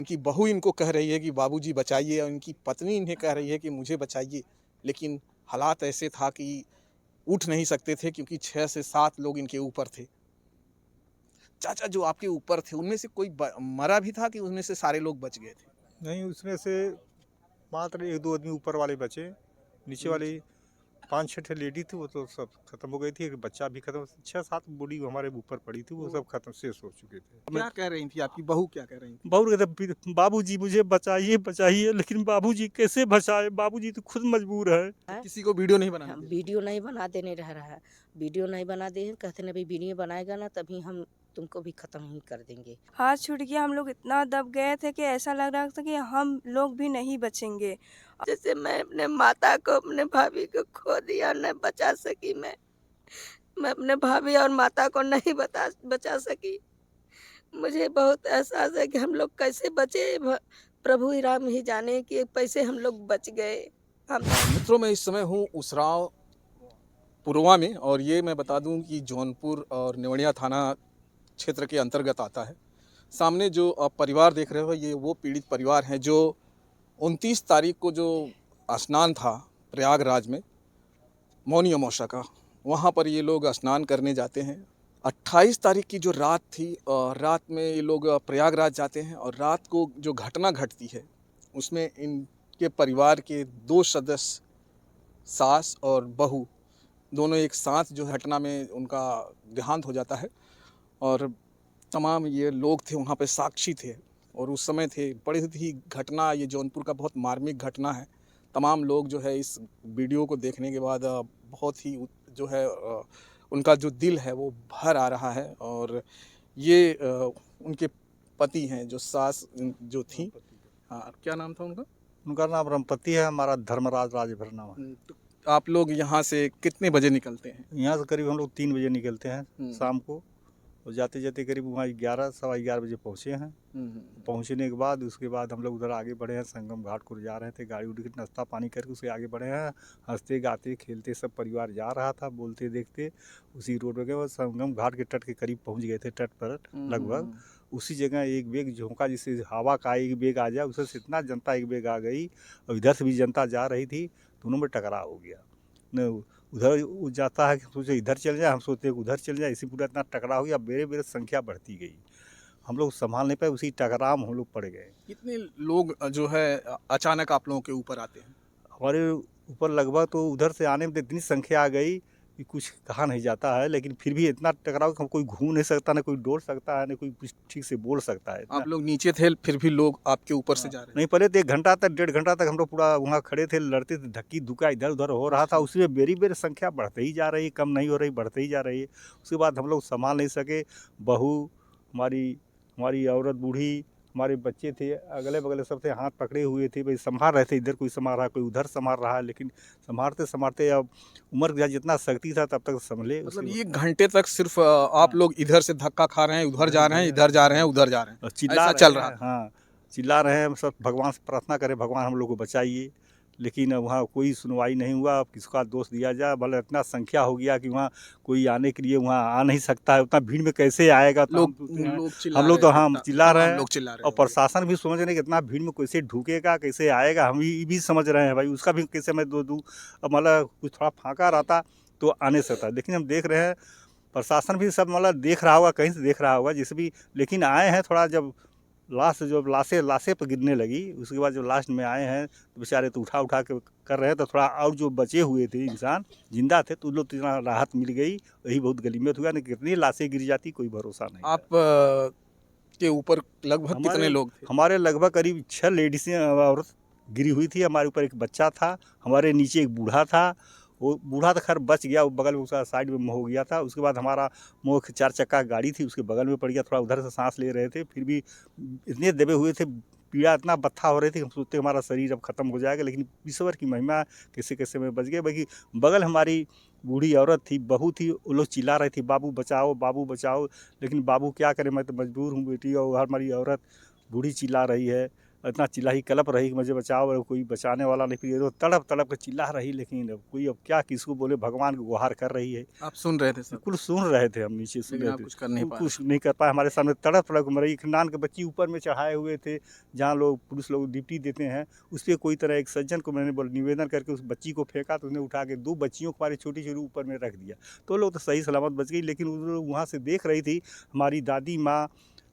उनकी बहू इनको कह रही है कि बाबूजी बचाइए, और इनकी पत्नी इन्हें कह रही है कि मुझे बचाइए। लेकिन हालात ऐसे था कि उठ नहीं सकते थे, क्योंकि 6 से 7 लोग इनके ऊपर थे। चाचा, जो आपके ऊपर थे उनमें से कोई मरा भी था कि उनमें से सारे लोग बच गए थे? नहीं, उसमें से मात्र 1-2 आदमी ऊपर वाले बचे। नीचे वाली 5-6 ठे लेडी थी, वो तो सब खत्म हो गई थी। एक बच्चा भी खत्म, 6-7 बूढ़ी हमारे ऊपर पड़ी थी, वो सब खत्म शेष हो चुके थे। क्या कह रही थी आपकी बहू, क्या कह रही थी? बहुत कहते बाबूजी मुझे बचाइए बचाइए, लेकिन बाबूजी कैसे बचाए, बाबूजी तो खुद मजबूर है। तो किसी को वीडियो नहीं बनाने हम दे रहे? वीडियो नहीं बना देने रह रहा है। वीडियो नहीं बना दे, कहते ना भाई वीडियो बनाएगा ना तभी हम तुमको भी खत्म ही कर देंगे। हाथ छूट गया, हम लोग इतना दब गए थे कि ऐसा लग रहा था कि हम लोग भी नहीं बचेंगे। जैसे मैं अपने माता को, अपने भाभी को खो दिया, न बचा सकी। मैं अपने भाभी और माता को नहीं बचा सकी। मुझे बहुत एहसास है कि हम लोग कैसे बचे। प्रभु ही राम ही जाने कि कैसे हम लोग बच गए। हम मित्रों, मैं इस समय हूँ उसराव पुरवा में, और ये मैं बता दूं कि जौनपुर और नेवड़िया थाना क्षेत्र के अंतर्गत आता है। सामने जो आप परिवार देख रहे हो, ये वो पीड़ित परिवार हैं जो 29 तारीख को जो स्नान था प्रयागराज में, मौनी अमावस्या का, वहाँ पर ये लोग स्नान करने जाते हैं। 28 तारीख की जो रात थी, रात में ये लोग प्रयागराज जाते हैं, और रात को जो घटना घटती है उसमें इनके परिवार के 2 सदस्य, सास और बहू, दोनों एक साथ जो घटना में उनका देहांत हो जाता है। और तमाम ये लोग थे वहाँ पे, साक्षी थे और उस समय थे। बड़ी ही घटना, ये जौनपुर का बहुत मार्मिक घटना है। तमाम लोग जो है इस वीडियो को देखने के बाद बहुत ही जो है उनका जो दिल है वो भर आ रहा है। और ये उनके पति हैं, जो सास जो थी, हाँ, क्या नाम था उनका? उनका नाम रमपति है, हमारा धर्मराज राजभर नाम है। तो आप लोग यहाँ से कितने बजे निकलते हैं? यहाँ से करीब हम लोग 3 बजे निकलते हैं शाम को, और जाते जाते करीब वहाँ 11 सवा 11 बजे पहुँचे हैं। पहुँचने के बाद उसके बाद हम लोग उधर आगे बढ़े हैं, संगम घाट को जा रहे थे। गाड़ी उड़ी के नाश्ता पानी करके उसके आगे बढ़े हैं। हंसते गाते खेलते सब परिवार जा रहा था, बोलते देखते उसी रोड पर गए। संगम घाट के तट के करीब पहुँच गए थे, तट पर लगभग। उसी जगह एक बेग झोंका, जिससे हवा का एक बेग आ जाए, उससे इतना जनता एक बेग आ गई, और इधर से भी जनता जा रही थी, दोनों में टकराव हो गया न। उधर जाता है कि सोचे इधर चल जाए, हम सोचते हैं उधर चल जाए, इसी पूरा इतना टकराव हो गया, बेरे बेरे संख्या बढ़ती गई, हम लोग संभाल नहीं पाए, उसी टकराव में हम लोग पड़ गए। कितने लोग जो है अचानक आप लोगों के ऊपर आते हैं? हमारे ऊपर लगभग तो उधर से आने में इतनी संख्या आ गई कि कुछ कहा नहीं जाता है, लेकिन फिर भी इतना टकराव कि कोई घूम नहीं सकता, ना कोई दौड़ सकता है, ना कोई कुछ ठीक से बोल सकता है। आप लोग नीचे थे, फिर भी लोग आपके ऊपर से जा रहे हैं? नहीं, पहले तो 1 घंटा तक 1.5 घंटा तक हम लोग पूरा वहाँ खड़े थे, लड़ते थे, धक्की धुक्का इधर उधर हो रहा था। उसी में बेरी बेर संख्या बढ़ते ही जा रही है, कम नहीं हो रही, बढ़ते ही जा रही है। उसके बाद हम लोग संभाल नहीं सके। बहू हमारी, हमारी औरत बूढ़ी, हमारे बच्चे थे, अगले बगले सब थे, हाथ पकड़े हुए थे, भाई संभाल रहे थे। इधर कोई संभाल रहा है, कोई उधर संभाल रहा है, लेकिन संभालते संभालते अब उम्र का जितना शक्ति था तब तक संभले। मतलब ये घंटे तक सिर्फ आप लोग इधर से धक्का खा रहे हैं, उधर जा रहे हैं, इधर जा रहे हैं, उधर जा रहे हैं, चिल्ला ऐसा रहे चल हैं, रहा था? हाँ, चिल्ला रहे हैं सब, भगवान से प्रार्थना करें, भगवान हम लोग को बचाइए। लेकिन वहाँ कोई सुनवाई नहीं हुआ। अब किसका दोष दिया जाए, भले इतना संख्या हो गया कि वहाँ कोई आने के लिए वहाँ आ नहीं सकता है, उतना भीड़ में कैसे आएगा। तो लोग हम लोग तो हम चिल्ला रहे तमाम हैं, लोग चिल्ला रहे और हैं। प्रशासन भी समझ रहे हैं कि इतना भीड़ में कैसे ढुकेगा, कैसे आएगा। हम ये भी समझ रहे हैं भाई, उसका भी कैसे मैं दो दूँ। अब मतलब कुछ थोड़ा फाँका रहता तो आने सकता, लेकिन हम देख रहे हैं प्रशासन भी सब मतलब देख रहा होगा, कहीं से देख रहा होगा जिस भी, लेकिन आए हैं थोड़ा। जब लास्ट जो लाशें पर गिरने लगी, उसके बाद जो लास्ट में आए हैं तो बेचारे तो उठा उठा के कर रहे हैं, तो थोड़ा और जो बचे हुए थे इंसान जिंदा थे तो उन लोग तो इतना राहत मिल गई, वही बहुत गनीमत हुआ। नहीं कितनी लाशें गिर जाती कोई भरोसा नहीं। आप के ऊपर लगभग कितने लोग थे? हमारे लगभग करीब 6 लेडीज़ें औरत गिरी हुई थी। हमारे ऊपर एक बच्चा था, हमारे नीचे एक बूढ़ा था। वो बूढ़ा तो खैर बच गया, वो बगल में उसका साइड में हो गया था। उसके बाद हमारा मोह 4 चक्का गाड़ी थी, उसके बगल में पड़ गया, थोड़ा उधर से सांस ले रहे थे, फिर भी इतने दबे हुए थे, पीड़ा इतना बत्था हो रही थी, हम सोचते हमारा शरीर अब ख़त्म हो जाएगा, लेकिन ईश्वर की महिमा, कैसे कैसे में बच गए। बाकी बगल हमारी बूढ़ी औरत थी, बहू थी, वो लोग चिल्ला रही थी बाबू बचाओ, बाबू बचाओ। लेकिन बाबू क्या करें, मैं तो मजबूर हूँ बेटी, और हमारी औरत बूढ़ी चिल्ला रही है। इतना चिल्ला ही कलप रही कि मुझे बचाओ, और कोई बचाने वाला नहीं। फिर ये तो तड़प तड़प के चिल्ला रही, लेकिन अब कोई अब क्या किसको बोले, भगवान को गुहार कर रही है। आप सुन रहे थे सब, बिल्कुल सुन रहे थे, हम नीचे सुन लेकिन रहे आप थे, कुछ कर नहीं पाए। कुछ नहीं कर पाए। हमारे सामने तड़प तड़प के मरी। खानदान के बच्ची ऊपर में चढ़ाए हुए थे, जहाँ लोग पुलिस लोग ड्यूटी देते हैं, उस पर कोई तरह एक सज्जन को मैंने निवेदन करके उस बच्ची को फेंका, तो उसने उठा के 2 बच्चियों को हमारी छोटी छोटी ऊपर में रख दिया, तो लोग तो सही सलामत बच गई। लेकिन उन लोग वहाँ से देख रही थी, हमारी दादी माँ,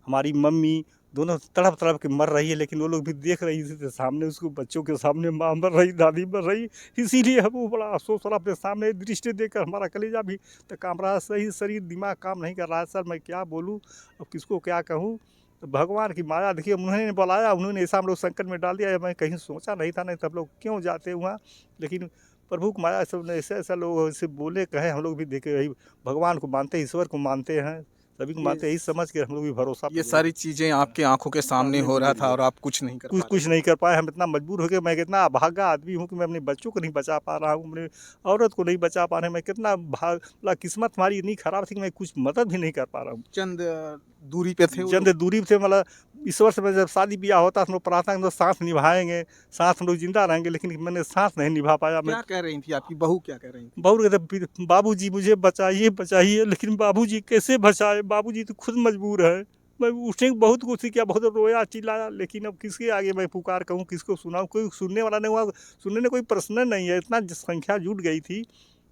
हमारी मम्मी दोनों तड़प तड़प के मर रही है, लेकिन वो लोग भी देख रही थी सामने, उसको बच्चों के सामने माँ मर रही, दादी मर रही। इसीलिए हमको बड़ा अफसोस हो रहा, अपने सामने दृष्टि देखकर हमारा कलेजा भी तो काम रहा, सही शरीर दिमाग काम नहीं कर रहा है। सर मैं क्या बोलूँ, अब किसको क्या कहूँ। तो भगवान की माया देखिए, उन्होंने बुलाया, उन्होंने ऐसा हम लोग संकट में डाल दिया, मैं कहीं सोचा नहीं था, नहीं तब लोग क्यों जाते वहाँ। लेकिन प्रभु की माया सब ने ऐसा लोग ऐसे बोले कहे, हम लोग भी देखे, यही भगवान को मानते हैं, ईश्वर को मानते हैं, सभी को मानते हैं, यही समझ के हम लोग भी भरोसा। ये सारी चीजें आपके आंखों के सामने हो रहा था और आप कुछ नहीं कर पा रहे कुछ नहीं कर पाए। हम इतना मजबूर हो गए, मैं कितना अभागा आदमी हूँ कि मैं अपने बच्चों को नहीं बचा पा रहा हूँ, अपने औरत को नहीं बचा पा रहे। मैं कितना किस्मत हमारी इतनी खराब थी कि मैं कुछ मदद भी नहीं कर पा रहा हूँ। चंद दूरी पे थे वो चंद दूरी थे, मतलब ईश्वर से मैं जब शादी ब्याह होता हम लोग प्रार्थना करते, साथ निभाएंगे, साथ हम लोग जिंदा रहेंगे, लेकिन मैंने साथ नहीं निभा पाया। मैं क्या कह रही थी आपकी बहू, क्या कह रही थी? बहुत कहते बाबूजी मुझे बचाइए बचाइए, लेकिन बाबूजी कैसे बचाए, बाबूजी तो खुद मजबूर है। मैं उसने बहुत कोशिश किया, बहुत रोया चिल्लाया, लेकिन अब किसके आगे मैं पुकार कहूँ, किसको सुनाऊँ, कोई सुनने वाला नहीं हुआ। सुनने ने कोई प्रश्न नहीं है, इतना संख्या जुट गई थी,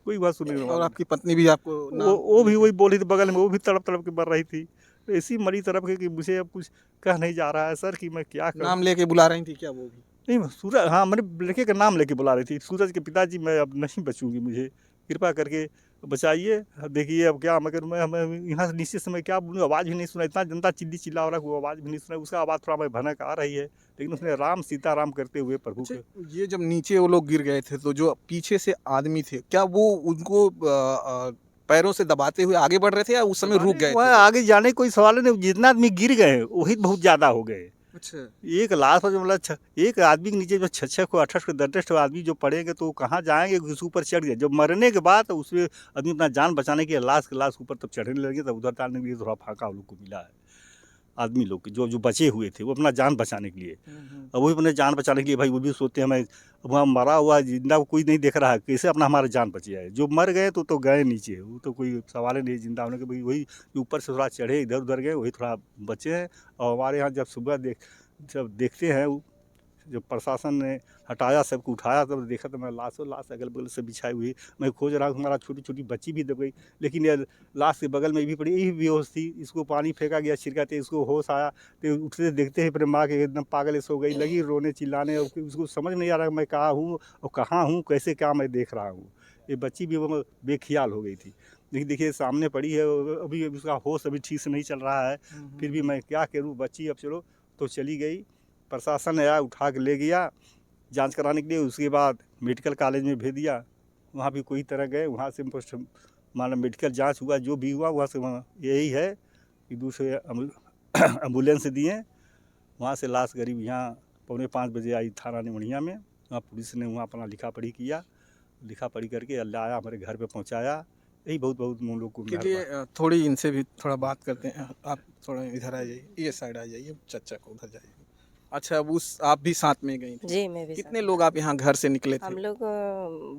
कोई बात सुनने और वाला। आपकी पत्नी भी आपको वो भी वही बोली थी बगल में, वो भी तड़प तड़प के मर रही थी। तो ऐसी मरी तरफ के कि मुझे अब कुछ कह नहीं जा रहा है सर, कि मैं क्या करूँ। नाम लेके बुला रही थी क्या वो भी? नहीं सूरज, हाँ मैंने लड़के का नाम लेके बुला रही थी, सूरज के पिताजी मैं अब नहीं बचूंगी, मुझे कृपा करके बचाइए। देखिए अब क्या मगर मैं हमें यहाँ से नीचे से मैं क्या बोलूँ, आवाज़ भी नहीं सुना, इतना जनता चिल्ला हो रहा है, वो आवाज़ भी नहीं सुना। उसका आवाज़ थोड़ा मैं भनक आ रही है, लेकिन उसने राम सीता राम करते हुए प्रभु के। ये जब नीचे वो लोग गिर गए थे, तो जो पीछे से आदमी थे, क्या वो उनको पैरों से दबाते हुए आगे बढ़ रहे थे या उस समय रुक गए थे? आगे जाने कोई सवाल नहीं, जितना आदमी गिर गए वही बहुत ज़्यादा हो गए। अच्छा, एक लाश पर जो मतलब एक आदमी के नीचे जो 6 को 8 को 10 आदमी जो पड़ेंगे तो कहाँ जाएंगे, उसके ऊपर चढ़ गए। जब मरने के बाद तो उसमें आदमी अपना जान बचाने के लिए लाश के लाश ऊपर तब चढ़ने लगे, तब उधर डालने के लिए थोड़ा फाका हम लोग को मिला है। आदमी लोग जो बचे हुए थे, वो अपना जान बचाने के लिए, अब वही अपने जान बचाने के लिए भाई वो भी सोचते हैं मैं वहाँ मरा हुआ जिंदा को कोई नहीं देख रहा है, कैसे अपना हमारा जान बची है। जो मर गए तो गए नीचे, वो तो कोई सवाल ही नहीं जिंदा होने के। भाई वही ऊपर से थोड़ा चढ़े इधर उधर गए, वही थोड़ा बचे हैं। और हमारे यहाँ जब सुबह जब देखते हैं, जब प्रशासन ने हटाया, सबको उठाया, तब देखा तो मैं लाश अगल बगल से बिछाई हुई। मैं खोज रहा हूँ, हमारा छोटी छोटी बच्ची भी दब गई, लेकिन ये लाश के बगल में भी पड़ी, यही बेहोश थी। इसको पानी फेंका गया छिड़का, तो इसको होश आया, तो उठते देखते हैं फिर माँ के एकदम पागल सो गई, लगी रोने चिल्लाने। और उसको समझ नहीं आ रहा मैं कहाँ हूँ और कहाँ हूँ, कैसे क्या मैं देख रहा हूँ। ये बच्ची भी वो बेख्याल हो गई थी, लेकिन देखिए सामने पड़ी है, अभी उसका होश अभी ठीक से नहीं चल रहा है। फिर भी मैं क्या करूँ, बच्ची अब चलो तो चली गई। प्रशासन आया, उठा के ले गया जांच कराने के लिए, उसके बाद मेडिकल कॉलेज में भेज दिया। वहाँ भी कोई तरह गए, वहाँ से पोस्ट माना मेडिकल जांच हुआ, जो भी हुआ वहाँ से वहाँ यही है कि दूसरे एम्बुलेंस दिए। वहाँ से लाश गरीब यहाँ 4:45 बजे आई थाना निमोनिया में। वहाँ पुलिस ने वहाँ अपना लिखा पढ़ी किया, लिखा पढ़ी करके अल्लाह आया, हमारे घर पे पहुँचाया। यही बहुत हम लोग को थोड़ी इनसे भी थोड़ा बात करते हैं। आप थोड़ा इधर आ जाइए, ये साइड आ जाइए, चचा को उधर जाइए। अच्छा, अब आप भी साथ में गई थी? जी मैं भी कितने लोग आप यहाँ घर से निकले थे? हम लोग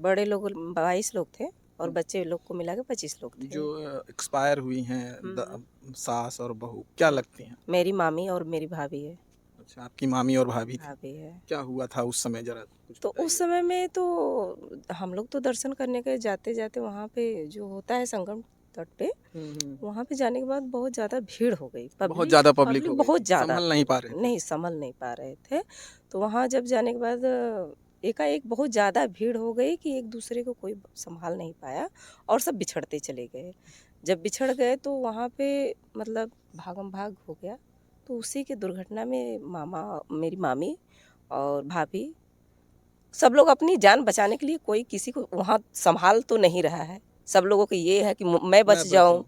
बड़े लोग 22 लोग थे और बच्चे लोग को मिला के 25 लोग थे। जो एक्सपायर हुई हैं सास और बहू, क्या लगती हैं? मेरी मामी और मेरी भाभी है। अच्छा, आपकी मामी और भाभी थी। भाभी है। क्या हुआ था उस समय, जरा कुछ तो बताइए। उस समय में तो हम लोग तो दर्शन करने के जाते जाते वहाँ पे जो होता है संगम तट पे, वहाँ पे जाने के बाद बहुत ज़्यादा भीड़ हो गई। बहुत ज़्यादा पब्लिक हो गई, बहुत ज़्यादा संभल नहीं पा रहे थे। नहीं संभल नहीं पा रहे थे। तो वहाँ जब जाने के बाद एकाएक बहुत ज़्यादा भीड़ हो गई कि एक दूसरे को कोई संभाल नहीं पाया और सब बिछड़ते चले गए। जब बिछड़ गए तो वहाँ पे मतलब भागम भाग हो गया। तो उसी के दुर्घटना में मेरी मामी और भाभी सब लोग अपनी जान बचाने के लिए, कोई किसी को वहाँ संभाल तो नहीं रहा है। सब लोगों को ये है कि मैं बच जाऊं,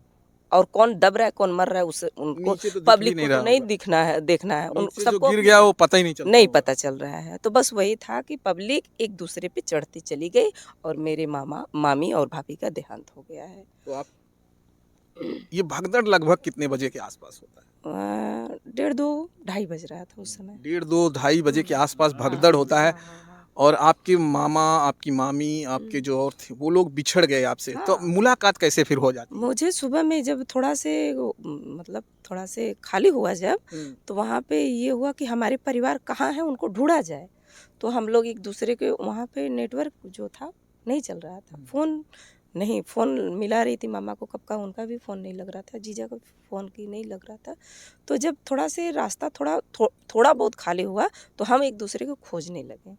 और कौन दब रहा है कौन मर रहा है उससे उनको तो पब्लिक को तो नहीं दिखना है, देखना है। उन सबको गिर गया वो पता ही नहीं चलता, नहीं पता चल रहा है। तो बस वही था कि पब्लिक एक दूसरे पे चढ़ती चली गई और मेरे मामी और भाभी का देहांत हो गया है। तो आप ये भगदड़ लगभग कितने बजे के आसपास होता है? 1:30 2 ढाई बज रहा था उस समय। 1:30 2 ढाई बजे के आसपास भगदड़ होता है और आपके मामा, आपकी मामी, आपके जो और थे वो लोग बिछड़ गए आपसे, तो हाँ। मुलाकात कैसे फिर हो जाती है? मुझे सुबह में जब थोड़ा से मतलब थोड़ा से खाली हुआ जब, तो वहाँ पे ये हुआ कि हमारे परिवार कहाँ है उनको ढूंढा जाए। तो हम लोग एक दूसरे के वहाँ पे नेटवर्क जो था नहीं चल रहा था, फ़ोन मिला रही थी मामा को कब का, उनका भी फ़ोन नहीं लग रहा था, जीजा का फ़ोन की नहीं लग रहा था। तो जब थोड़ा से रास्ता थोड़ा बहुत खाली हुआ तो हम एक दूसरे को खोजने लगे।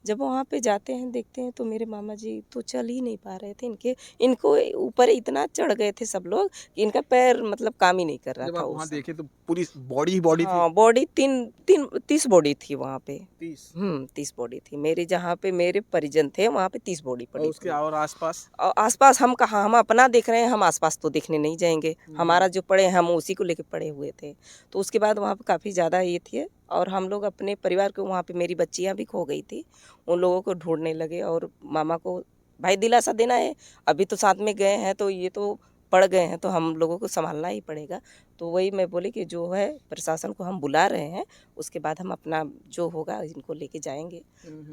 जब वहाँ पे जाते हैं देखते हैं तो मेरे मामा जी तो चल ही नहीं पा रहे थे, इनको ऊपर इतना चढ़ गए थे सब लोग कि इनका पैर मतलब काम ही नहीं कर रहा जब था आप उस वहाँ समय। देखे तो पूरी बॉडी ही बॉडी थी? हाँ, बॉडी 30 बॉडी थी वहाँ पे। 30 30 बॉडी थी। मेरे जहाँ पे मेरे परिजन थे वहाँ पे 30 बॉडी और पड़ी उसके थी। और आसपास? आसपास हम कहाँ, हम अपना देख रहे हैं, हम आसपास तो देखने नहीं जाएंगे। हमारा जो पड़े हम उसी को लेके पड़े हुए थे। तो उसके बाद वहाँ पे काफ़ी ज़्यादा ये थे और हम लोग अपने परिवार को, वहाँ पे मेरी बच्चियाँ भी खो गई थी, उन लोगों को ढूंढने लगे और मामा को भाई दिलासा देना है, अभी तो साथ में गए हैं तो ये तो पड़ गए हैं तो हम लोगों को संभालना ही पड़ेगा। तो वही मैं बोली कि जो है प्रशासन को हम बुला रहे हैं, उसके बाद हम अपना जो होगा इनको लेके जाएंगे।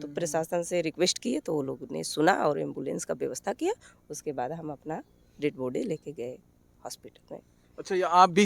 तो प्रशासन से रिक्वेस्ट किए तो वो लोगों ने सुना और एम्बुलेंस का व्यवस्था किया। उसके बाद हम अपना डेड बॉडी लेके गए हॉस्पिटल में। अच्छा, ये आप भी